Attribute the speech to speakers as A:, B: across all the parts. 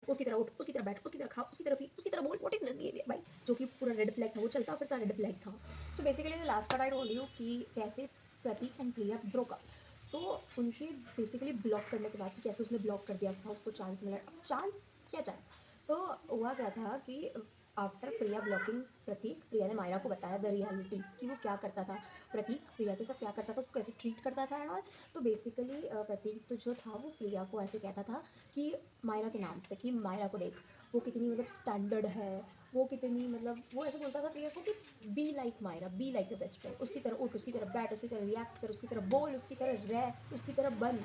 A: उसकी तरह उठ, उसकी तरह बैठ, उसकी तरह खा, उसकी तरह पी, उसकी तरह बोल, व्हाट इज दिस बिहेवियर भाई, जो कि पूरा रेड फ्लैग था, वो चलता फिरता रेड फ्लैग था। So basically the last part I told you कि कैसे प्रतीक एंड प्रिया ब्रोक अप। तो उनके बेसिकली ब्लॉक करने के बाद कि कैसे उसने ब्लॉक कर दिया था, उसको चांस मिला। अब चांस क्या चांस, तो हुआ क्या था कि आफ्टर प्रिया ब्लॉकिंग प्रतीक, प्रिया ने मायरा को बताया द रियलिटी कि वो क्या करता था, प्रतीक प्रिया के साथ क्या करता था, उसको कैसे ट्रीट करता था एंड ऑल। तो बेसिकली प्रतीक तो जो था वो प्रिया को ऐसे कहता था कि मायरा के नाम पे, कि मायरा को देख वो कितनी मतलब स्टैंडर्ड है, वो कितनी मतलब, वो ऐसे बोलता था प्रिया को कि be like Myra, be like the best friend, उसकी तरह उठ, उसकी तरह बैठ, उसकी तरह रिएक्ट कर, उसकी तरह बोल, उसकी तरह रह, उसकी तरह बन।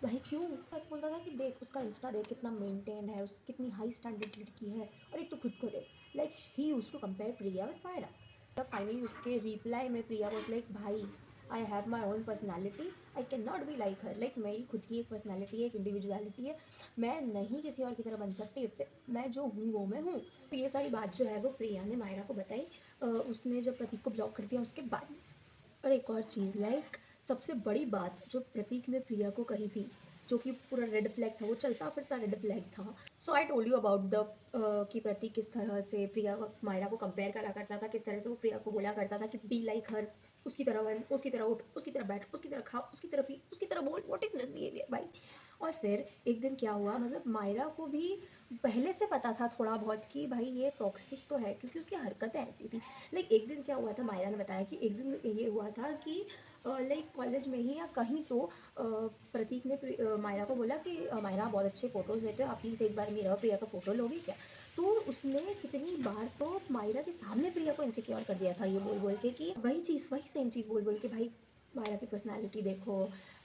A: भाई क्यों बस बोलता था कि देख उसका इंस्टा देख कितना मेंटेन है, उस कितनी हाई स्टैंडर्ड लड़की है, और एक तो खुद को देख। Like he use to compare Priya with Myra. तब फाइनली उसके रिप्लाई में प्रिया वाज लाइक भाई I have my own personality, I can not be like her. Like मेरी खुद की एक पर्सनैलिटी है, एक इंडिविजुअलिटी है, मैं नहीं किसी और की तरह बन सकती, मैं जो हूँ वो मैं हूँ। तो ये सारी बात जो है वो प्रिया ने मायरा को बताई उसने जब प्रतीक को ब्लॉक कर दिया उसके बाद। और एक और चीज़ लाइक सबसे बड़ी बात जो प्रतीक ने प्रिया को कही थी, जो कि पूरा रेड फ्लैग था, वो चलता फिरता रेड फ्लैग था। So I told you about the कि प्रतीक किस तरह से प्रिया मायरा को कंपेयर करा करता था, किस तरह से वो प्रिया को बोला करता था कि बी लाइक हर, उसकी तरह बन, उसकी तरह उठ, उसकी तरह बैठ, उसकी तरह खा, उसकी तरह पी, उसकी तरह बोल, व्हाट इज दिस बिहेवियर भाई। और फिर एक दिन क्या हुआ, मतलब मायरा को भी पहले से पता था थोड़ा बहुत कि भाई ये टॉक्सिक तो है, क्योंकि उसकी हरकतें ऐसी थी। लाइक एक दिन क्या हुआ था, मायरा ने बताया कि एक दिन ये हुआ था कि लाइक कॉलेज में ही या कहीं तो प्रतीक ने मायरा को बोला कि मायरा बहुत अच्छे फोटोज लेते हो, आप प्लीज़ एक बार मेरा और प्रिया का फोटो लोगी क्या। तो उसने कितनी बार तो मायरा के सामने प्रिया को इनसिक्योर कर दिया था, ये बोल बोल के कि वही सेम चीज़ बोल बोल के भाई मायरा की पर्सनैलिटी देखो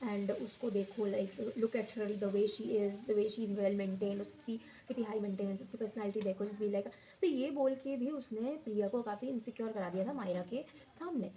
A: एंड उसको देखो, like look at her the way she is, the way she is well maintain, उसकी कितनी हाई मेंटेनेंस, उसकी पर्सनैलिटी देखो, जस्ट बी लाइक। तो ये बोल के भी उसने प्रिया को काफ़ी इनसिक्योर करा दिया था मायरा के सामने।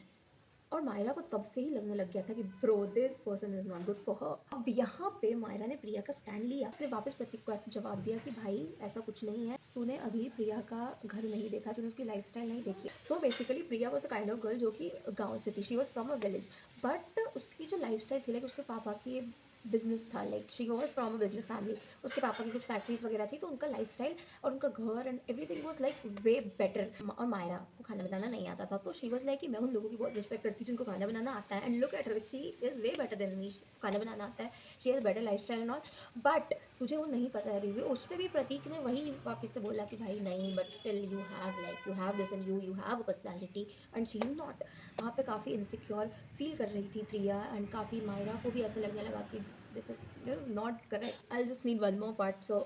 A: और मायरा को तब से ही लगने लग गया था कि bro this person is not good for her. अब यहाँ पे मायरा ने प्रिया का स्टैंड लिया, उसने वापस प्रतीक को ऐसा जवाब दिया कि भाई ऐसा कुछ नहीं है, तूने अभी प्रिया का घर नहीं देखा, तूने उसकी लाइफस्टाइल नहीं देखी। तो basically Priya was a kind of girl जो कि गाँव से थी, she was from a village, but उसकी जो लाइफस्टाइल थी, लाइक उसके पापा की बिजनेस था, like she was from a business family, उसके पापा की कुछ फैक्ट्रीज वगैरह थी, तो उनका लाइफस्टाइल और उनका घर and everything was like way better. और मायरा को खाना बनाना नहीं आता था, तो शी वाज लाइक कि मैं उन लोगों की बहुत रिस्पेक्ट करती हूँ जिनको खाना बनाना आता है, and look at her, she is way better than me, खाना बनाना आता है, she has better lifestyle and all. But तुझे वो नहीं पता है रिव्यू, उस पर भी प्रतीक ने वही वापस से बोला कि भाई नहीं, but still you have like you have this and you have a personality and she is not. वहाँ पे काफ़ी इनसिक्योर फील कर रही थी प्रिया, एंड काफ़ी मायरा को भी ऐसे लगने लगा कि this is not correct. I just need one more part, so